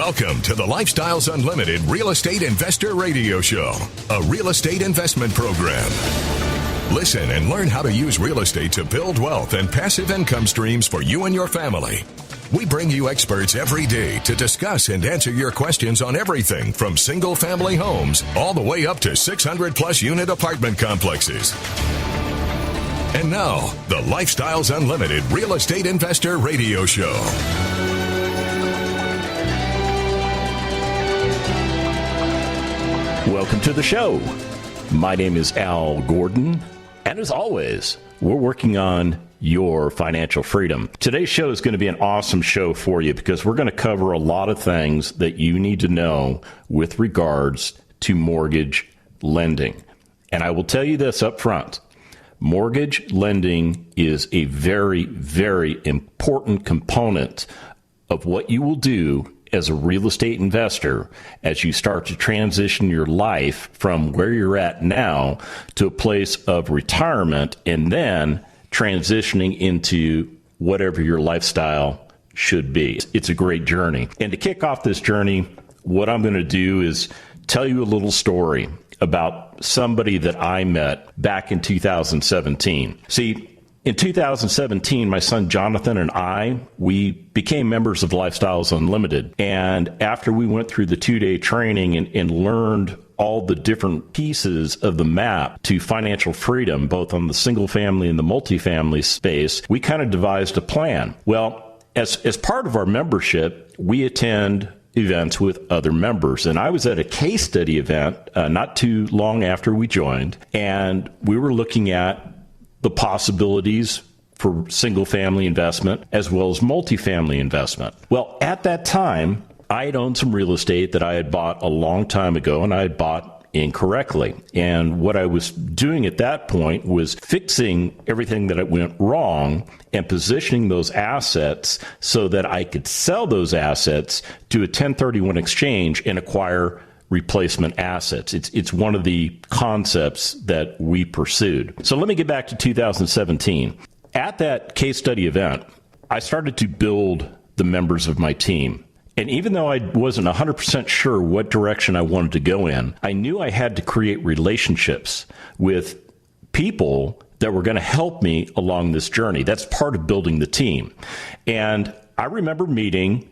Welcome to the Lifestyles Unlimited Real Estate Investor Radio Show, a real estate investment program. Listen and learn how to use real estate to build wealth and passive income streams for you and your family. We bring you experts every day to discuss and answer your questions on everything from single-family homes all the way up to 600-plus unit apartment complexes. And now, the Lifestyles Unlimited Real Estate Investor Radio Show. Welcome to the show. My name is Al Gordon, and as always, we're working on your financial freedom. Today's show is going to be an awesome show for you because we're going to cover a lot of things that you need to know with regards to mortgage lending. And I will tell you this up front. Mortgage lending is a very, very important component of what you will do as a real estate investor as you start to transition your life from where you're at now to a place of retirement and then transitioning into whatever your lifestyle should be. It's a great journey. And to kick off this journey, what I'm going to do is tell you a little story about somebody that I met back in 2017. See, in 2017, my son Jonathan and we became members of Lifestyles Unlimited. And after we went through the 2-day training and learned all the different pieces of the map to financial freedom, both on the single family and the multifamily space, we kind of devised a plan. Well, as part of our membership, we attend events with other members. And I was at a case study event not too long after we joined, and we were looking at the possibilities for single-family investment as well as multifamily investment. Well, at that time, I had owned some real estate that I had bought a long time ago, and I had bought incorrectly. And what I was doing at that point was fixing everything that went wrong and positioning those assets so that I could sell those assets to a 1031 exchange and acquire replacement assets. It's one of the concepts that we pursued. So let me get back to 2017. At that case study event, I started to build the members of my team. And even though I wasn't 100% sure what direction I wanted to go in, I knew I had to create relationships with people that were going to help me along this journey. That's part of building the team. And I remember meeting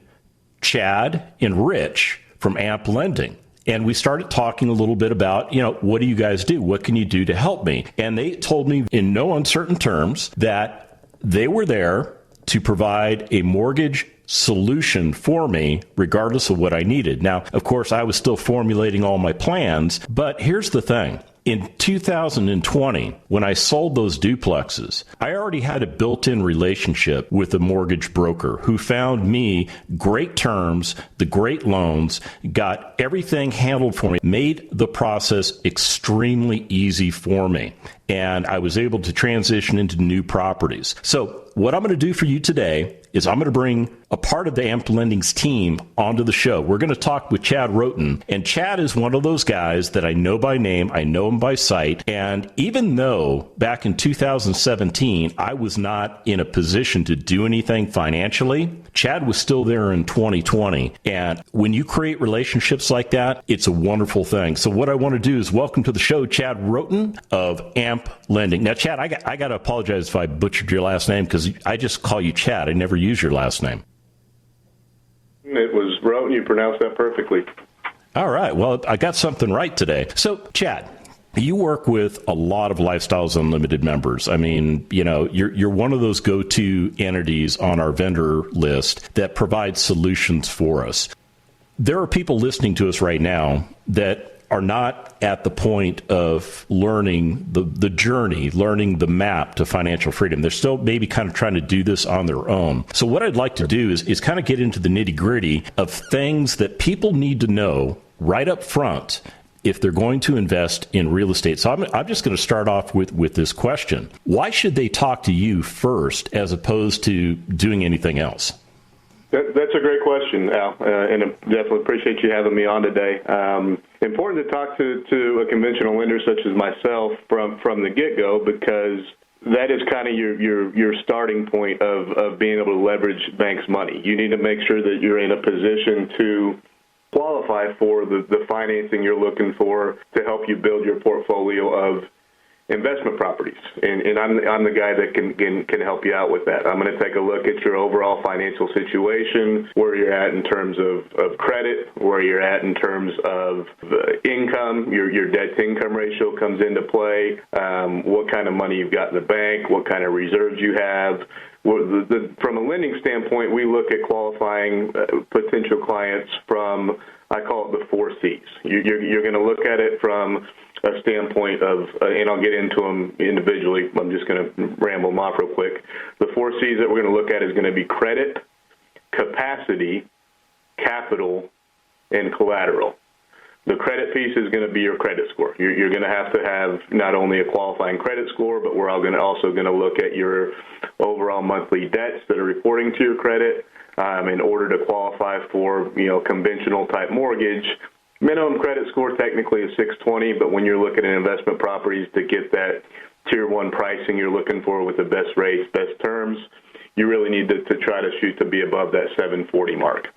Chad and Rich from AMP Lending. And we started talking a little bit about, what do you guys do? What can you do to help me? And they told me in no uncertain terms that they were there to provide a mortgage solution for me, regardless of what I needed. Now, of course, I was still formulating all my plans, but here's the thing. In 2020, when I sold those duplexes, I already had a built-in relationship with a mortgage broker who found me great terms, the great loans, got everything handled for me, made the process extremely easy for me. And I was able to transition into new properties. So what I'm going to do for you today is I'm going to bring a part of the AMP Lending's team onto the show. We're going to talk with Chad Roten. And Chad is one of those guys that I know by name. I know him by sight. And even though back in 2017, I was not in a position to do anything financially, Chad was still there in 2020. And when you create relationships like that, it's a wonderful thing. So what I want to do is welcome to the show, Chad Roten of AMP Lending. Now, Chad, I got to apologize if I butchered your last name because I just call you Chad. I never use your last name. It was Roten. You pronounced that perfectly. All right. Well, I got something right today. So, Chad, you work with a lot of Lifestyles Unlimited members. I mean, you're one of those go-to entities on our vendor list that provides solutions for us. There are people listening to us right now that are not at the point of learning the journey, learning the map to financial freedom. They're still maybe kind of trying to do this on their own. So what I'd like to do is kind of get into the nitty-gritty of things that people need to know right up front if they're going to invest in real estate. So I'm just going to start off with this question. Why should they talk to you first as opposed to doing anything else? That's a great question, Al, and I definitely appreciate you having me on today. Important to talk to a conventional lender such as myself from the get-go because that is kind of your starting point of being able to leverage banks' money. You need to make sure that you're in a position to qualify for the financing you're looking for to help you build your portfolio of investment properties. And I'm the guy that can help you out with that. I'm going to take a look at your overall financial situation, where you're at in terms of credit, where you're at in terms of income, your debt-to-income ratio comes into play, what kind of money you've got in the bank, what kind of reserves you have. From a lending standpoint, we look at qualifying potential clients from, I call it the 4 C's. You're going to look at it from a standpoint of, and I'll get into them individually. I'm just going to ramble them off real quick. The 4 C's that we're going to look at is going to be credit, capacity, capital, and collateral. The credit piece is going to be your credit score. You're going to have not only a qualifying credit score, but we're also going to look at your overall monthly debts that are reporting to your credit in order to qualify for conventional type mortgage. Minimum credit score technically is 620, but when you're looking at investment properties to get that tier 1 pricing you're looking for with the best rates, best terms, you really need to try to shoot to be above that 740 mark.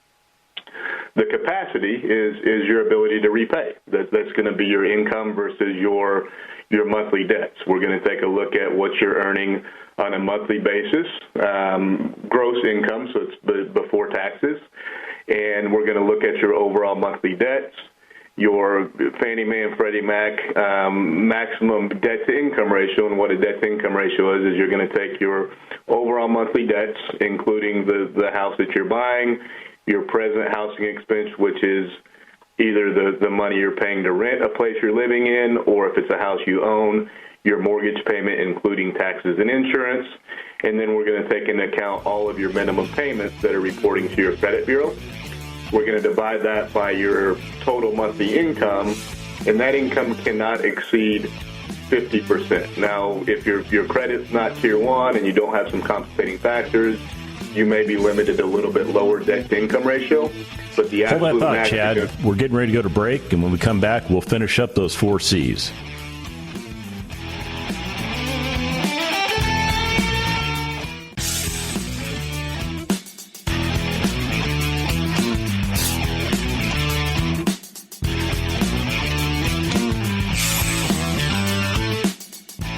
The capacity is your ability to repay. That's going to be your income versus your monthly debts. We're going to take a look at what you're earning on a monthly basis, gross income, so it's before taxes, and we're going to look at your overall monthly debts, your Fannie Mae and Freddie Mac maximum debt-to-income ratio. And what a debt-to-income ratio is you're going to take your overall monthly debts, including the house that you're buying, your present housing expense, which is either the money you're paying to rent a place you're living in, or if it's a house you own, your mortgage payment, including taxes and insurance. And then we're going to take into account all of your minimum payments that are reporting to your credit bureau. We're going to divide that by your total monthly income, and that income cannot exceed 50%. Now, if your credit's not tier 1 and you don't have some compensating factors, you may be limited to a little bit lower debt-to-income ratio. But the hold that thought, Chad. We're getting ready to go to break, and when we come back, we'll finish up those 4 C's.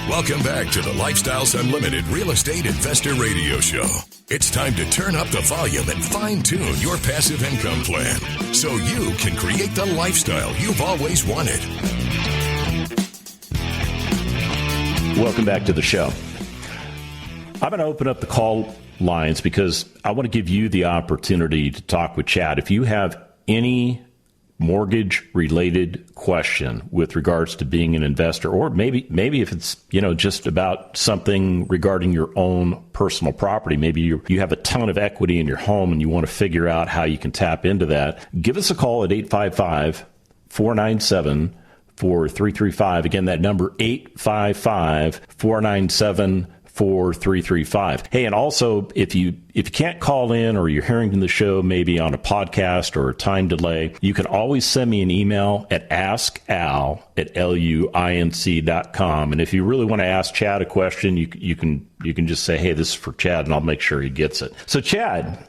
Welcome back to the Lifestyles Unlimited Real Estate Investor Radio Show. It's time to turn up the volume and fine-tune your passive income plan so you can create the lifestyle you've always wanted. Welcome back to the show. I'm going to open up the call lines because I want to give you the opportunity to talk with Chad. If you have any mortgage-related question with regards to being an investor, or maybe if it's just about something regarding your own personal property, maybe you have a ton of equity in your home and you want to figure out how you can tap into that, give us a call at 855-497-4335. Again, that number 855-497-4335. 4335. Hey, and also, if you can't call in or you're hearing the show maybe on a podcast or a time delay, you can always send me an email at askal@luinc.com. And if you really want to ask Chad a question, you can just say, hey, this is for Chad, and I'll make sure he gets it. So, Chad,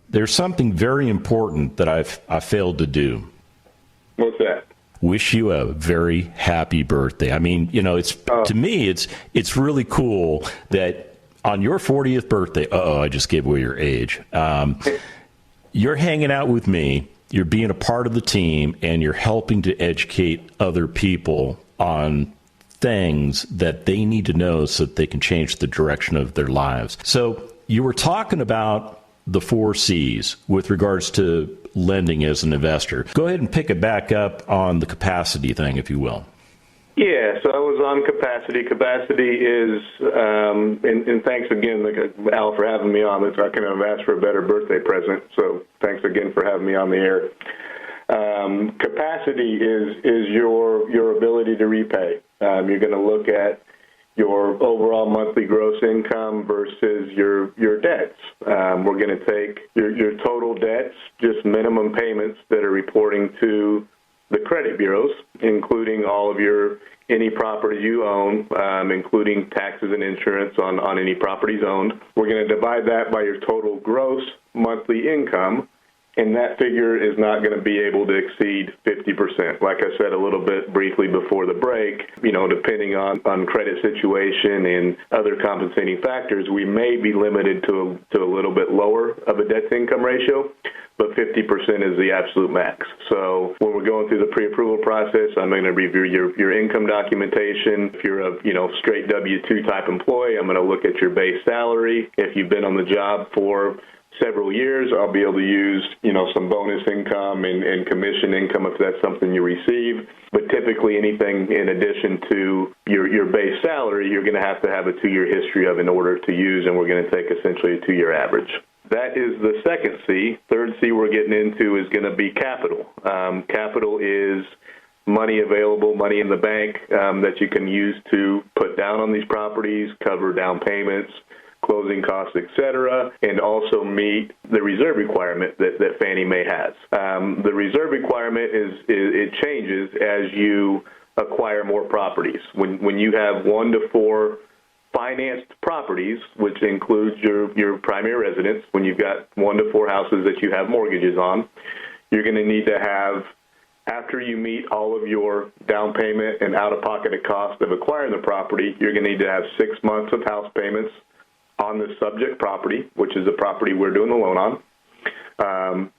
there's something very important that I failed to do. What's that? Wish you a very happy birthday. I mean, to me, it's really cool that on your 40th birthday, I just gave away your age. You're hanging out with me, you're being a part of the team, and you're helping to educate other people on things that they need to know so that they can change the direction of their lives. So you were talking about the 4 C's with regards to lending as an investor. Go ahead and pick it back up on the capacity thing, if you will. Yeah, so I was on capacity. Capacity is, and thanks again, Al, for having me on. I couldn't have asked for a better birthday present, so thanks again for having me on the air. Capacity is your ability to repay. You're going to look at your overall monthly gross income versus your debts. We're going to take your total debts, just minimum payments that are reporting to the credit bureaus, including all of your any property you own, including taxes and insurance on any properties owned. We're going to divide that by your total gross monthly income, and that figure is not going to be able to exceed 50%. Like I said a little bit briefly before the break, depending on credit situation and other compensating factors, we may be limited to a little bit lower of a debt-to-income ratio, but 50% is the absolute max. So when we're going through the pre-approval process, I'm going to review your income documentation. If you're a straight W-2 type employee, I'm going to look at your base salary. If you've been on the job for several years, I'll be able to use, some bonus income and commission income if that's something you receive. But typically anything in addition to your base salary, you're going to have a 2-year history of in order to use, and we're going to take essentially a 2-year average. That is the second C. Third C we're getting into is going to be capital. Capital is money available, money in the bank that you can use to put down on these properties, cover down payments, closing costs, et cetera, and also meet the reserve requirement that Fannie Mae has. The reserve requirement it changes as you acquire more properties. When you have 1 to 4 financed properties, which includes your primary residence, when you've got 1 to 4 houses that you have mortgages on, you're going to need to have, after you meet all of your down payment and out-of-pocket cost of acquiring the property, you're going to need to have 6 months of house payments on the subject property, which is the property we're doing the loan on.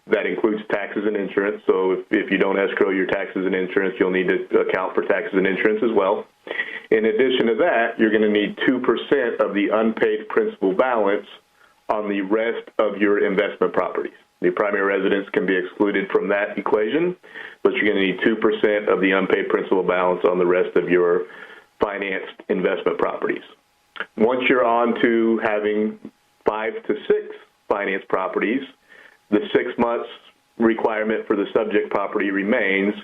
That includes taxes and insurance. So if you don't escrow your taxes and insurance, you'll need to account for taxes and insurance as well. In addition to that, you're going to need 2% of the unpaid principal balance on the rest of your investment properties. The primary residence can be excluded from that equation, but you're going to need 2% of the unpaid principal balance on the rest of your financed investment properties. Once you're on to having 5 to 6 financed properties, the 6 months requirement for the subject property remains,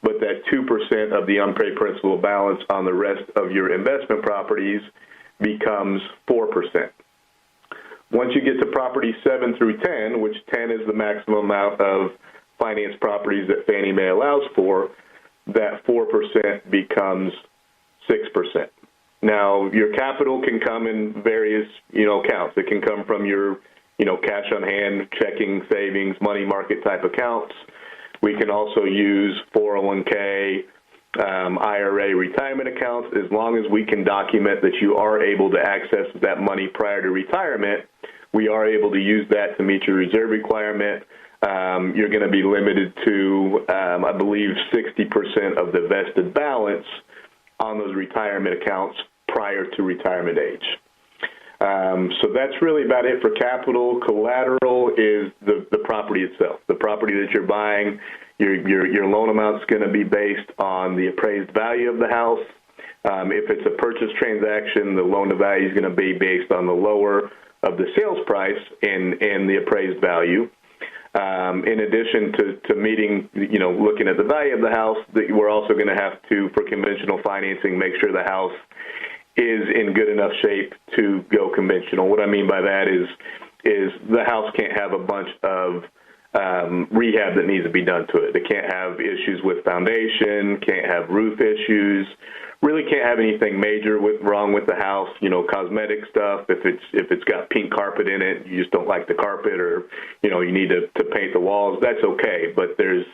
but that 2% of the unpaid principal balance on the rest of your investment properties becomes 4%. Once you get to property 7 through 10, which 10 is the maximum amount of financed properties that Fannie Mae allows for, that 4% becomes 6%. Now, your capital can come in various, accounts. It can come from your, cash on hand, checking, savings, money market type accounts. We can also use 401k, IRA retirement accounts. As long as we can document that you are able to access that money prior to retirement, we are able to use that to meet your reserve requirement. You're going to be limited to, I believe, 60% of the vested balance on those retirement accounts prior to retirement age. So that's really about it for capital. Collateral is the property itself. The property that you're buying, your loan amount is going to be based on the appraised value of the house. If it's a purchase transaction, the loan to value is going to be based on the lower of the sales price and the appraised value. In addition to meeting, looking at the value of the house, we're also going to have to, for conventional financing, make sure the house is in good enough shape to go conventional. What I mean by that is the house can't have a bunch of rehab that needs to be done to it. It can't have issues with foundation, can't have roof issues, really can't have anything major wrong with the house, cosmetic stuff. If it's got pink carpet in it, you just don't like the carpet, or, you need to paint the walls, that's okay. But there's,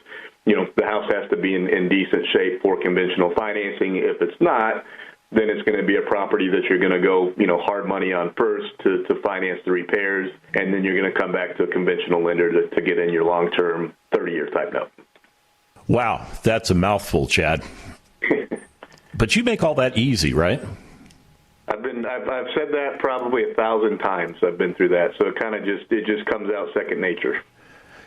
the house has to be in decent shape for conventional financing. If it's not, then it's going to be a property that you're going to go, hard money on first to finance the repairs, and then you're going to come back to a conventional lender to get in your long-term 30-year type note. Wow, that's a mouthful, Chad. But you make all that easy, right? I've said that probably 1,000 times. I've been through that, so it just comes out second nature.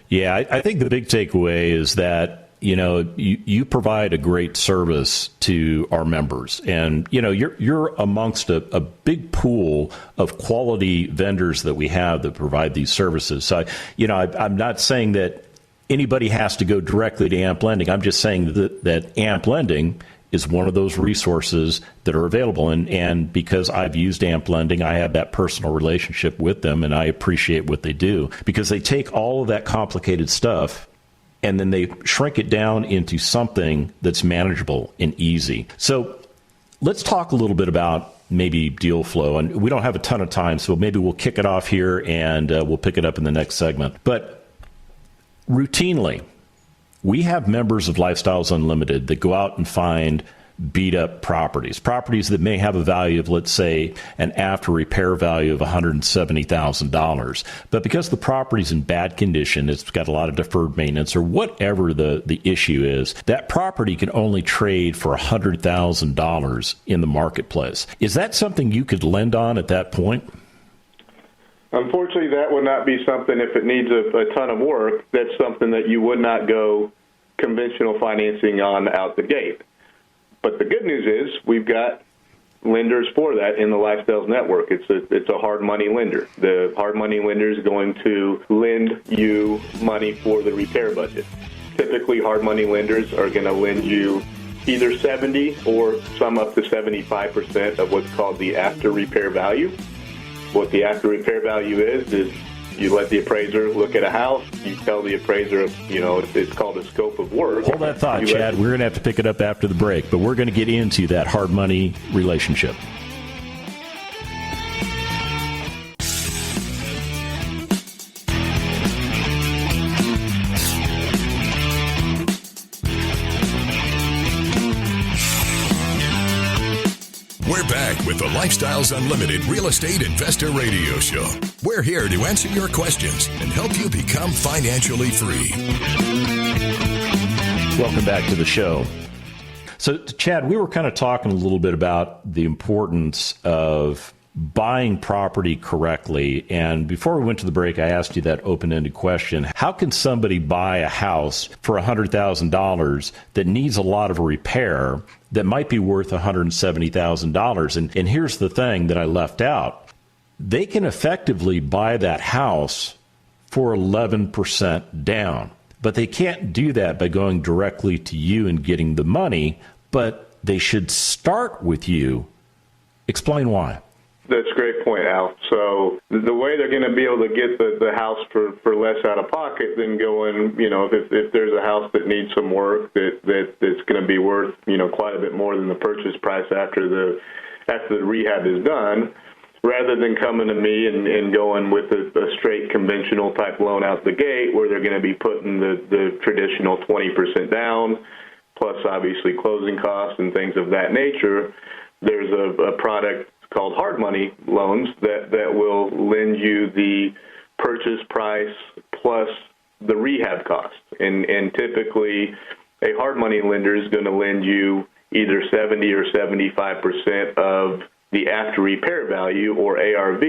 Yeah, I think the big takeaway is that you provide a great service to our members, and you're amongst a big pool of quality vendors that we have that provide these services. So I'm not saying that anybody has to go directly to AMP Lending. I'm just saying that AMP Lending is one of those resources that are available. And because I've used AMP Lending, I have that personal relationship with them, and I appreciate what they do, because they take all of that complicated stuff and then they shrink it down into something that's manageable and easy. So Let's talk a little bit about maybe deal flow. And we don't have a ton of time, so maybe we'll kick it off here and we'll pick it up in the next segment. But routinely, we have members of Lifestyles Unlimited that go out and find beat up properties that may have a value of, let's say, an after repair value of $170,000. But because the property's in bad condition, it's got a lot of deferred maintenance or whatever the issue is, that property can only trade for $100,000 in the marketplace. Is that something you could lend on at that point? Unfortunately, that would not be something, if it needs a ton of work, that's something that you would not go conventional financing on out the gate. But the good news is we've got lenders for that in the Lifestyles Network. It's a hard money lender. The hard money lender is going to lend you money for the repair budget. Typically, hard money lenders are going to lend you either 70 or some up to 75% of what's called the after repair value. What the after repair value is you let the appraiser look at a house. You tell the appraiser, it's called a scope of work. Hold that thought, Chad. We're going to have to pick it up after the break, but we're going to get into that hard money relationship. We're back with the Lifestyles Unlimited Real Estate Investor Radio Show. We're here to answer your questions and help you become financially free. Welcome back to the show. So, Chad, we were kind of talking a little bit about the importance of buying property correctly. And before we went to the break, I asked you that open-ended question. How can somebody buy a house for $100,000 that needs a lot of repair that might be worth $170,000? And here's the thing that I left out. They can effectively buy that house for 11% down. But they can't do that by going directly to you and getting the money, but they should start with you. Explain why. That's a great point, Al. So the way they're going to be able to get the house for less out of pocket than going, if there's a house that needs some work that's going to be worth, quite a bit more than the purchase price after the rehab is done, rather than coming to me and going with a straight conventional type loan out the gate where they're going to be putting the traditional 20% down, plus obviously closing costs and things of that nature. There's a product called hard money loans that will lend you the purchase price plus the rehab cost. And typically a hard money lender is going to lend you either 70 or 75% of the after repair value, or ARV,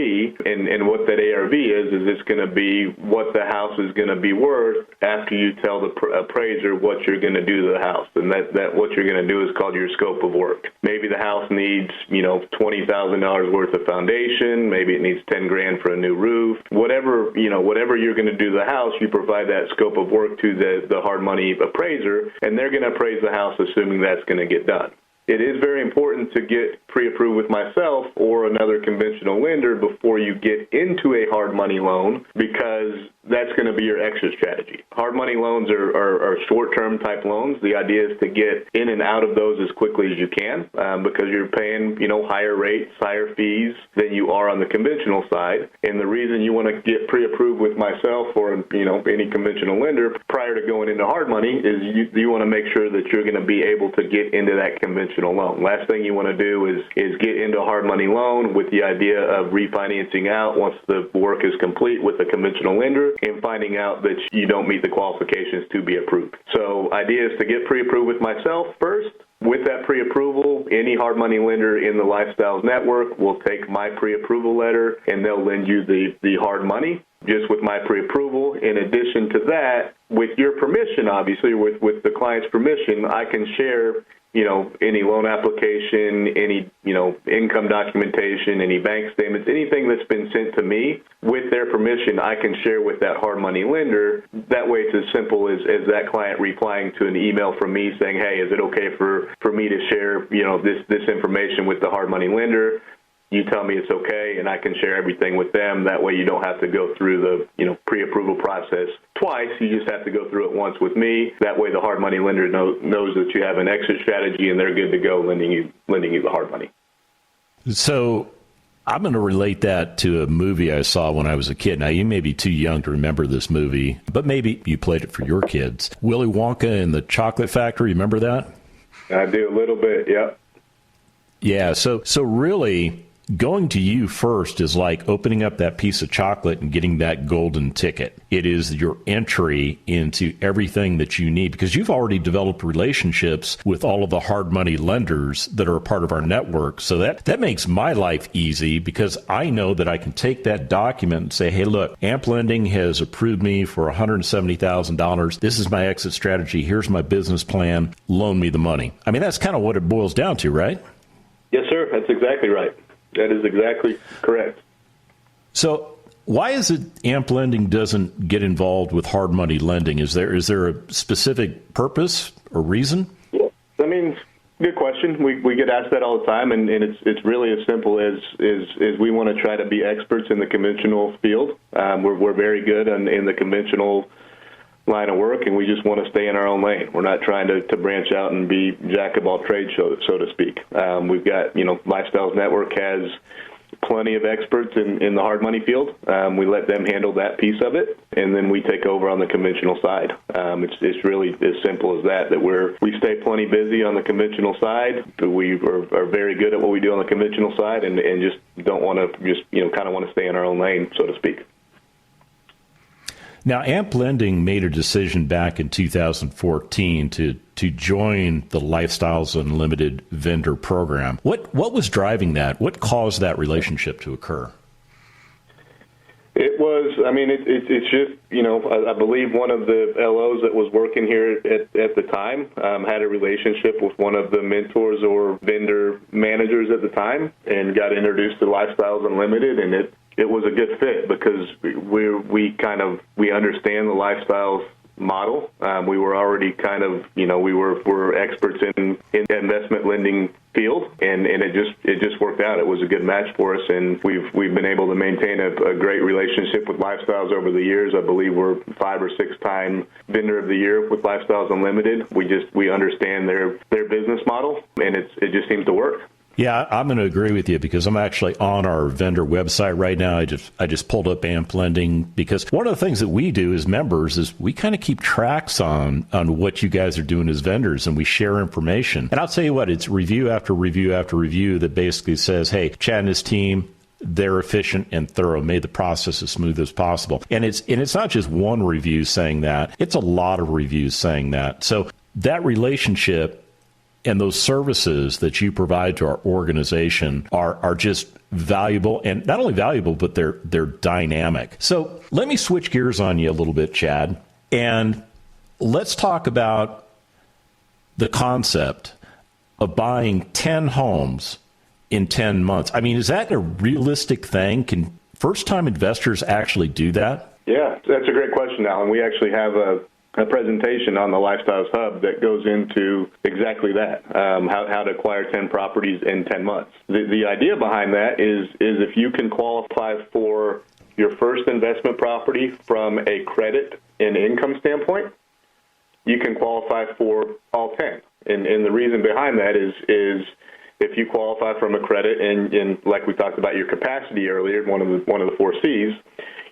and what that ARV is it's going to be what the house is going to be worth after you tell the appraiser what you're going to do to the house, and that what you're going to do is called your scope of work. Maybe the house needs $20,000 worth of foundation, maybe it needs $10,000 for a new roof, whatever you're going to do to the house, you provide that scope of work to the hard money appraiser, and they're going to appraise the house assuming that's going to get done. It is very important to get pre-approved with myself or another conventional lender before you get into a hard money loan, because that's going to be your exit strategy. Hard money loans are short-term type loans. The idea is to get in and out of those as quickly as you can, because you're paying, higher rates, higher fees than you are on the conventional side. And the reason you want to get pre-approved with myself or, any conventional lender prior to going into hard money is you want to make sure that you're going to be able to get into that conventional loan. Last thing you want to do is get into a hard money loan with the idea of refinancing out once the work is complete with a conventional lender and finding out that you don't meet the qualifications to be approved. So idea is to get pre-approved with myself first. With that pre-approval, any hard money lender in the Lifestyles Network will take my pre-approval letter and they'll lend you the hard money just with my pre-approval. In addition to that, with your permission, obviously, with the client's permission, I can share any loan application, any, income documentation, any bank statements, anything that's been sent to me with their permission, I can share with that hard money lender. That way it's as simple as that client replying to an email from me saying, hey, is it okay for me to share, this information with the hard money lender? you tell me it's okay, and I can share everything with them. That way you don't have to go through the pre-approval process twice. You just have to go through it once with me. That way the hard money lender knows that you have an exit strategy, and they're good to go lending you the hard money. So I'm going to relate that to a movie I saw when I was a kid. Now, you may be too young to remember this movie, but maybe you played it for your kids. Willy Wonka and the Chocolate Factory, remember that? I do a little bit, yep. Yeah, so really, going to you first is like opening up that piece of chocolate and getting that golden ticket. It is your entry into everything that you need because you've already developed relationships with all of the hard money lenders that are a part of our network. So that makes my life easy because I know that I can take that document and say, hey, look, AMP Lending has approved me for $170,000. This is my exit strategy. Here's my business plan. Loan me the money. I mean, that's kind of what it boils down to, right? Yes, sir. That's exactly right. That is exactly correct. So why is it AMP Lending doesn't get involved with hard money lending? Is there a specific purpose or reason? Yeah. I mean, good question. We get asked that all the time, and it's really as simple as we want to try to be experts in the conventional field. We're very good in the conventional line of work, and we just want to stay in our own lane. We're not trying to branch out and be jack of all trades, so to speak. We've got, Lifestyles Network has plenty of experts in the hard money field. We let them handle that piece of it, and then we take over on the conventional side. It's really as simple as that we stay plenty busy on the conventional side. We are very good at what we do on the conventional side, and just don't want to kind of want to stay in our own lane, so to speak. Now, AMP Lending made a decision back in 2014 to join the Lifestyles Unlimited vendor program. What was driving that? What caused that relationship to occur? It was, it's just, I believe one of the LOs that was working here at the time had a relationship with one of the mentors or vendor managers at the time and got introduced to Lifestyles Unlimited, and it was a good fit because we understand the Lifestyles model. We were already we're experts in the investment lending field, and it just worked out. It was a good match for us, and we've been able to maintain a great relationship with Lifestyles over the years. I believe we're 5 or 6 time vendor of the year with Lifestyles Unlimited. We understand their business model, and it just seems to work. Yeah, I'm going to agree with you because I'm actually on our vendor website right now. I just pulled up AMP Lending because one of the things that we do as members is we kind of keep tracks on what you guys are doing as vendors, and we share information. And I'll tell you what, it's review after review after review that basically says, hey, Chad and his team, they're efficient and thorough, made the process as smooth as possible. And it's not just one review saying that, it's a lot of reviews saying that. So that relationship and those services that you provide to our organization are just valuable, and not only valuable, but they're dynamic. So let me switch gears on you a little bit, Chad, and let's talk about the concept of buying 10 homes in 10 months. I mean, is that a realistic thing? Can first-time investors actually do that? Yeah, that's a great question, Alan. We actually have a presentation on the Lifestyles Hub that goes into exactly that, how to acquire 10 properties in 10 months. The idea behind that is if you can qualify for your first investment property from a credit and income standpoint, you can qualify for all 10. And the reason behind that is if you qualify from a credit and like we talked about your capacity earlier, one of the 4 C's,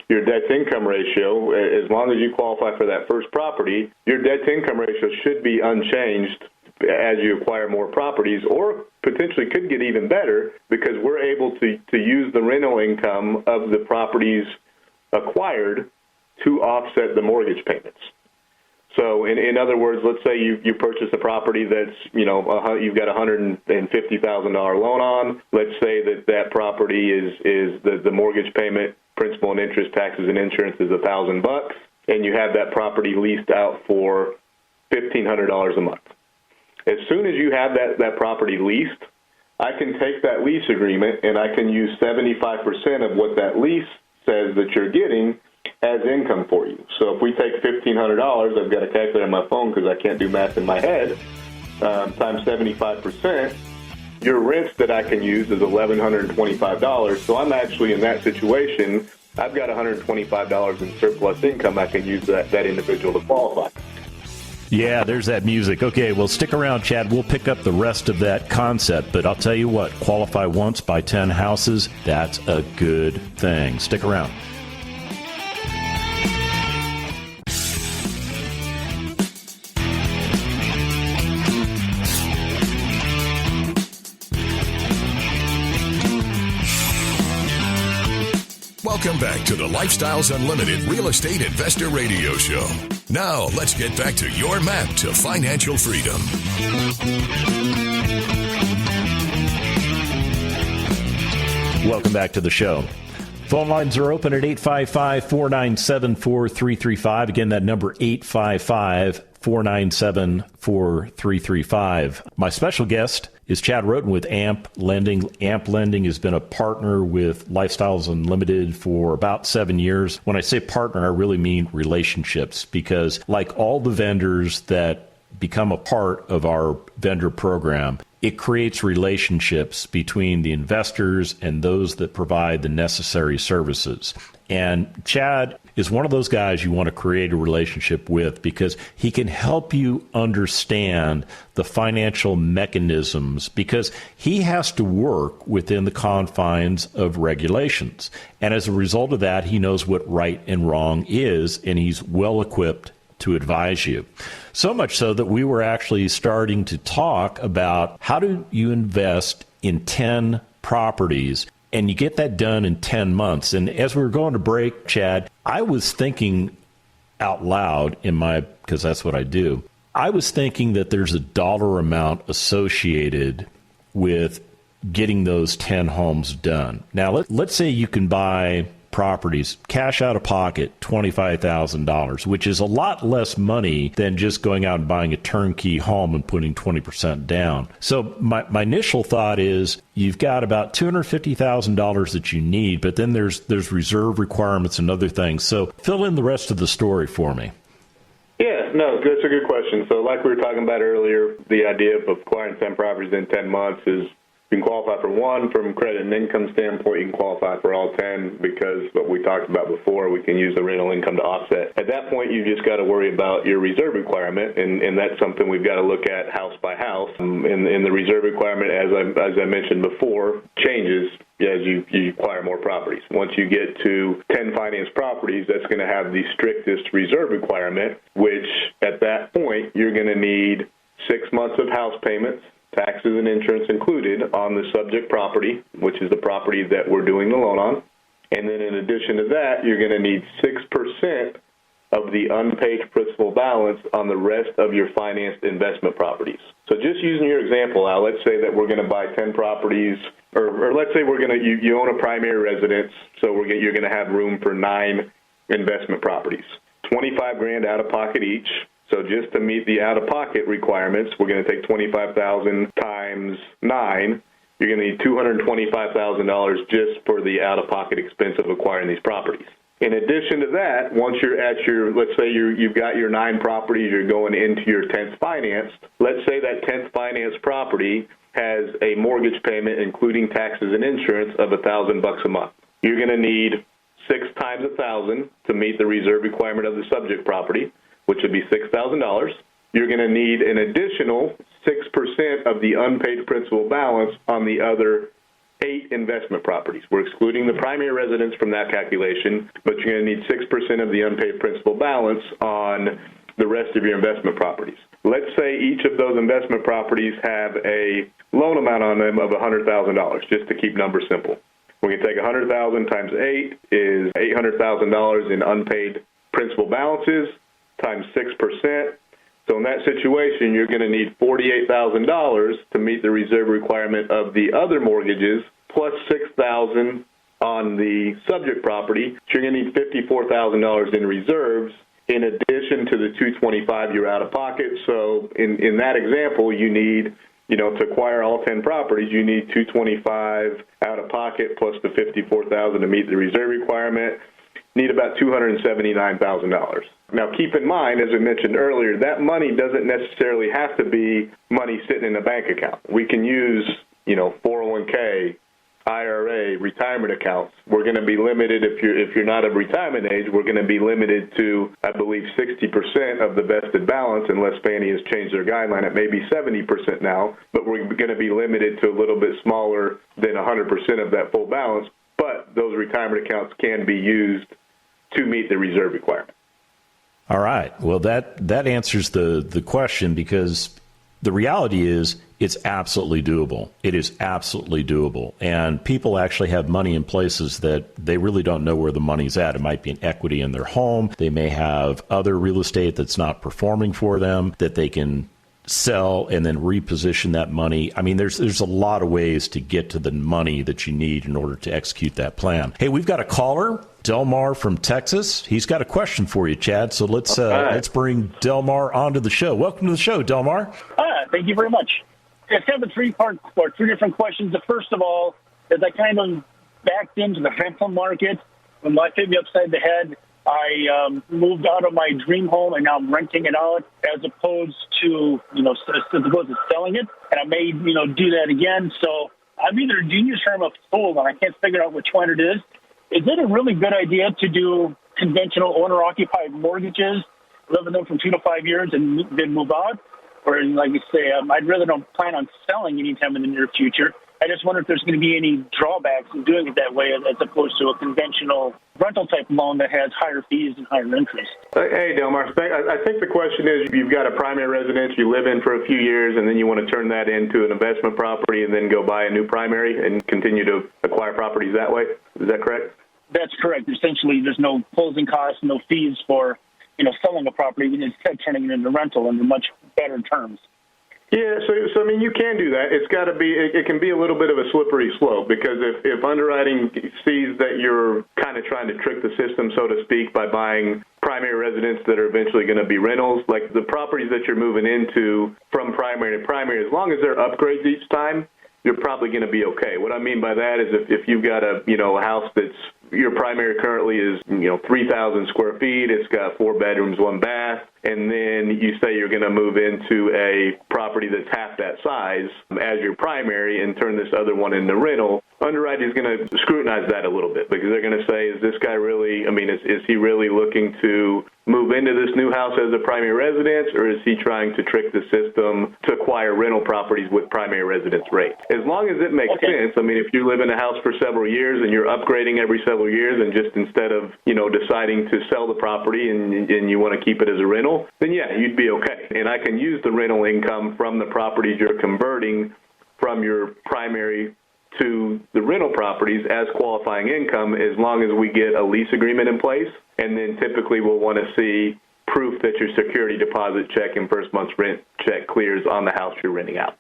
your debt-to-income ratio, as long as you qualify for that first property, your debt-to-income ratio should be unchanged as you acquire more properties, or potentially could get even better because we're able to use the rental income of the properties acquired to offset the mortgage payments. So in other words, let's say you purchase a property that's, you've got a $150,000 loan on. Let's say that property is the mortgage payment, principal and interest, taxes and insurance is $1,000, and you have that property leased out for $1,500 a month. As soon as you have that property leased, I can take that lease agreement and I can use 75% of what that lease says that you're getting as income for you. So if we take $1,500, I've got a calculator on my phone because I can't do math in my head, times 75%, your rents that I can use is $1,125. So I'm actually in that situation. I've got $125 in surplus income. I can use that individual to qualify. Yeah, there's that music. Okay, well, stick around, Chad. We'll pick up the rest of that concept. But I'll tell you what, qualify once, buy 10 houses. That's a good thing. Stick around. Welcome back to the Lifestyles Unlimited Real Estate Investor Radio Show. Now, let's get back to your map to financial freedom. Welcome back to the show. Phone lines are open at 855-497-4335. Again, that number 855-497-4335. My special guest is Chad Roten with AMP Lending. AMP Lending has been a partner with Lifestyles Unlimited for about 7 years. When I say partner, I really mean relationships, because like all the vendors that become a part of our vendor program, it creates relationships between the investors and those that provide the necessary services. And Chad is one of those guys you want to create a relationship with, because he can help you understand the financial mechanisms, because he has to work within the confines of regulations. And as a result of that, he knows what right and wrong is, and he's well equipped to advise you. So much so that we were actually starting to talk about how do you invest in 10 properties, and you get that done in 10 months. And as we were going to break, Chad, I was thinking out loud because that's what I do. I was thinking that there's a dollar amount associated with getting those 10 homes done. Now, let's say you can buy properties, cash out of pocket, $25,000, which is a lot less money than just going out and buying a turnkey home and putting 20% down. So my initial thought is you've got about $250,000 that you need, but then there's reserve requirements and other things. So fill in the rest of the story for me. Yeah, no, that's a good question. So like we were talking about earlier, the idea of acquiring 10 properties in 10 months is you can qualify for one from credit and income standpoint. You can qualify for all 10 because what we talked about before, we can use the rental income to offset. At that point, you just got to worry about your reserve requirement, and that's something we've got to look at house by house. And the reserve requirement, as I mentioned before, changes as you acquire more properties. Once you get to 10 finance properties, that's going to have the strictest reserve requirement, which at that point, you're going to need 6 months of house payments, taxes and insurance included, on the subject property, which is the property that we're doing the loan on. And then in addition to that, you're going to need 6% of the unpaid principal balance on the rest of your financed investment properties. So just using your example, Al, let's say that we're going to buy 10 properties, or let's say you own a primary residence, so you're going to have room for 9 investment properties, $25,000 out of pocket each. So just to meet the out-of-pocket requirements, we're going to take $25,000 times 9. You're going to need $225,000 just for the out-of-pocket expense of acquiring these properties. In addition to that, once you're at let's say you've got your 9 properties, you're going into your 10th financed. Let's say that 10th financed property has a mortgage payment, including taxes and insurance, of $1,000 a month. You're going to need 6 times 1,000 to meet the reserve requirement of the subject property, which would be $6,000. You're going to need an additional 6% of the unpaid principal balance on the other 8 investment properties. We're excluding the primary residence from that calculation, but you're going to need 6% of the unpaid principal balance on the rest of your investment properties. Let's say each of those investment properties have a loan amount on them of $100,000, just to keep numbers simple. We can take $100,000 times 8 is $800,000 in unpaid principal balances, times 6%. So in that situation, you're going to need $48,000 to meet the reserve requirement of the other mortgages, plus $6,000 on the subject property. So you're going to need $54,000 in reserves, in addition to the $225,000 you're out of pocket. So in that example, you need, to acquire all 10 properties, you need $225,000 out of pocket plus the $54,000 to meet the reserve requirement. Need about $279,000. Now, keep in mind, as I mentioned earlier, that money doesn't necessarily have to be money sitting in a bank account. We can use 401k, IRA, retirement accounts. We're going to be limited if you're not of retirement age. We're going to be limited to, I believe, 60% of the vested balance, unless Fannie has changed their guideline. It may be 70% now, but we're going to be limited to a little bit smaller than 100% of that full balance. But those retirement accounts can be used to meet the reserve requirement. All right. Well, that answers the question, because the reality is it's absolutely doable. It is absolutely doable. And people actually have money in places that they really don't know where the money's at. It might be an equity in their home. They may have other real estate that's not performing for them that they can sell and then reposition that money. I mean, there's a lot of ways to get to the money that you need in order to execute that plan. Hey, we've got a caller, Delmar from Texas. He's got a question for you, Chad. So let's bring Delmar onto the show. Welcome to the show, Delmar. Thank you very much. It's kind of a three-part or three different questions. The first of all is I kind of backed into the rental market. When life hit me upside the head, I moved out of my dream home, and now I'm renting it out as opposed to, selling it. And I may, do that again. So I'm either a genius or I'm a fool, and I can't figure out which one it is. Is it a really good idea to do conventional owner-occupied mortgages, live in them from 2 to 5 years, and then move out? Or, like you say, I'd rather don't plan on selling anytime in the near future. I just wonder if there's going to be any drawbacks in doing it that way as opposed to a conventional rental-type loan that has higher fees and higher interest. Hey, Delmar, I think the question is you've got a primary residence you live in for a few years, and then you want to turn that into an investment property and then go buy a new primary and continue to acquire properties that way. Is that correct? That's correct. Essentially, there's no closing costs, no fees for selling a property, and instead turning it into rental under much better terms. Yeah, so I mean, you can do that. It can be a little bit of a slippery slope, because if underwriting sees that you're kind of trying to trick the system, so to speak, by buying primary residents that are eventually going to be rentals, like the properties that you're moving into from primary to primary, as long as they're upgrades each time, you're probably going to be okay. What I mean by that is if you've got a house that's your primary currently is 3,000 square feet, it's got 4 bedrooms, 1 bath, and then you say you're going to move into a property that's half that size as your primary and turn this other one into rental, underwriting is going to scrutinize that a little bit, because they're going to say, is this guy really, is he really looking to move into this new house as a primary residence, or is he trying to trick the system to acquire rental properties with primary residence rate? As long as it makes sense, if you live in a house for several years and you're upgrading every several years, and just instead of, deciding to sell the property and you want to keep it as a rental, then yeah, you'd be okay. And I can use the rental income from the properties you're converting from your primary to the rental properties as qualifying income, as long as we get a lease agreement in place. And then typically we'll want to see proof that your security deposit check and first month's rent check clears on the house you're renting out.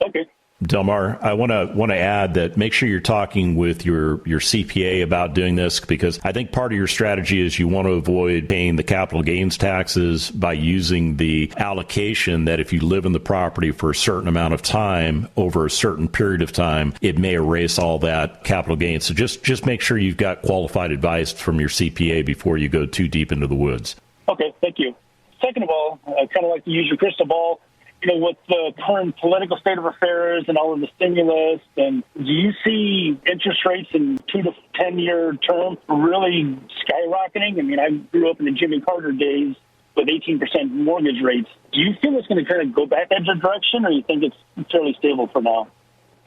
Okay. Delmar, I want to add that make sure you're talking with your CPA about doing this, because I think part of your strategy is you want to avoid paying the capital gains taxes by using the allocation that if you live in the property for a certain amount of time over a certain period of time, it may erase all that capital gains. So just make sure you've got qualified advice from your CPA before you go too deep into the woods. Okay, thank you. Second of all, I kind of like to use your crystal ball. With the current political state of affairs and all of the stimulus, and do you see interest rates in 2 to 10-year term really skyrocketing? I grew up in the Jimmy Carter days with 18% mortgage rates. Do you feel it's going to kind of go back that direction, or do you think it's fairly stable for now?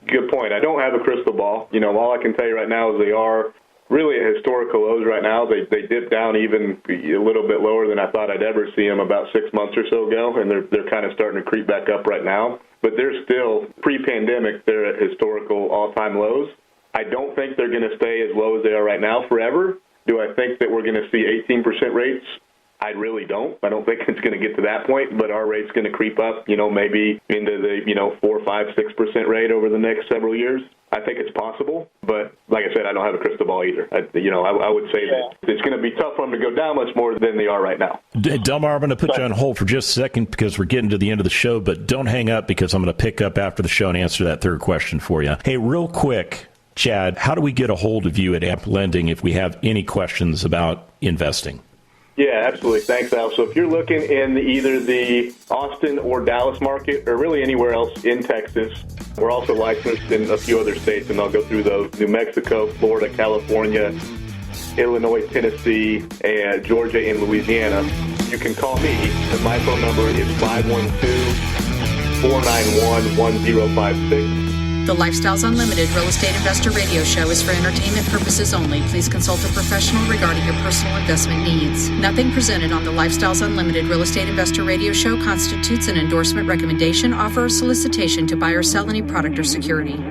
Good point. I don't have a crystal ball. All I can tell you right now is they are really at historical lows right now. They dipped down even a little bit lower than I thought I'd ever see them about 6 months or so ago, and they're kind of starting to creep back up right now. But they're still, pre-pandemic, they're at historical all-time lows. I don't think they're going to stay as low as they are right now forever. Do I think that we're going to see 18% rates? I really don't. I don't think it's going to get to that point, but our rate's going to creep up, maybe into the, 4, 5, 6% rate over the next several years. I think it's possible, but like I said, I don't have a crystal ball either. I would say that it's going to be tough for them to go down much more than they are right now. Delmar, I'm going to put you on hold for just a second because we're getting to the end of the show, but don't hang up, because I'm going to pick up after the show and answer that third question for you. Hey, real quick, Chad, how do we get a hold of you at Amp Lending if we have any questions about investing? Yeah, absolutely. Thanks, Al. So if you're looking in either the Austin or Dallas market, or really anywhere else in Texas, we're also licensed in a few other states, and I'll go through those: New Mexico, Florida, California, Illinois, Tennessee, and Georgia, and Louisiana. You can call me. My phone number is 512-491-1056. The Lifestyles Unlimited Real Estate Investor Radio Show is for entertainment purposes only. Please consult a professional regarding your personal investment needs. Nothing presented on the Lifestyles Unlimited Real Estate Investor Radio Show constitutes an endorsement, recommendation, offer, or solicitation to buy or sell any product or security.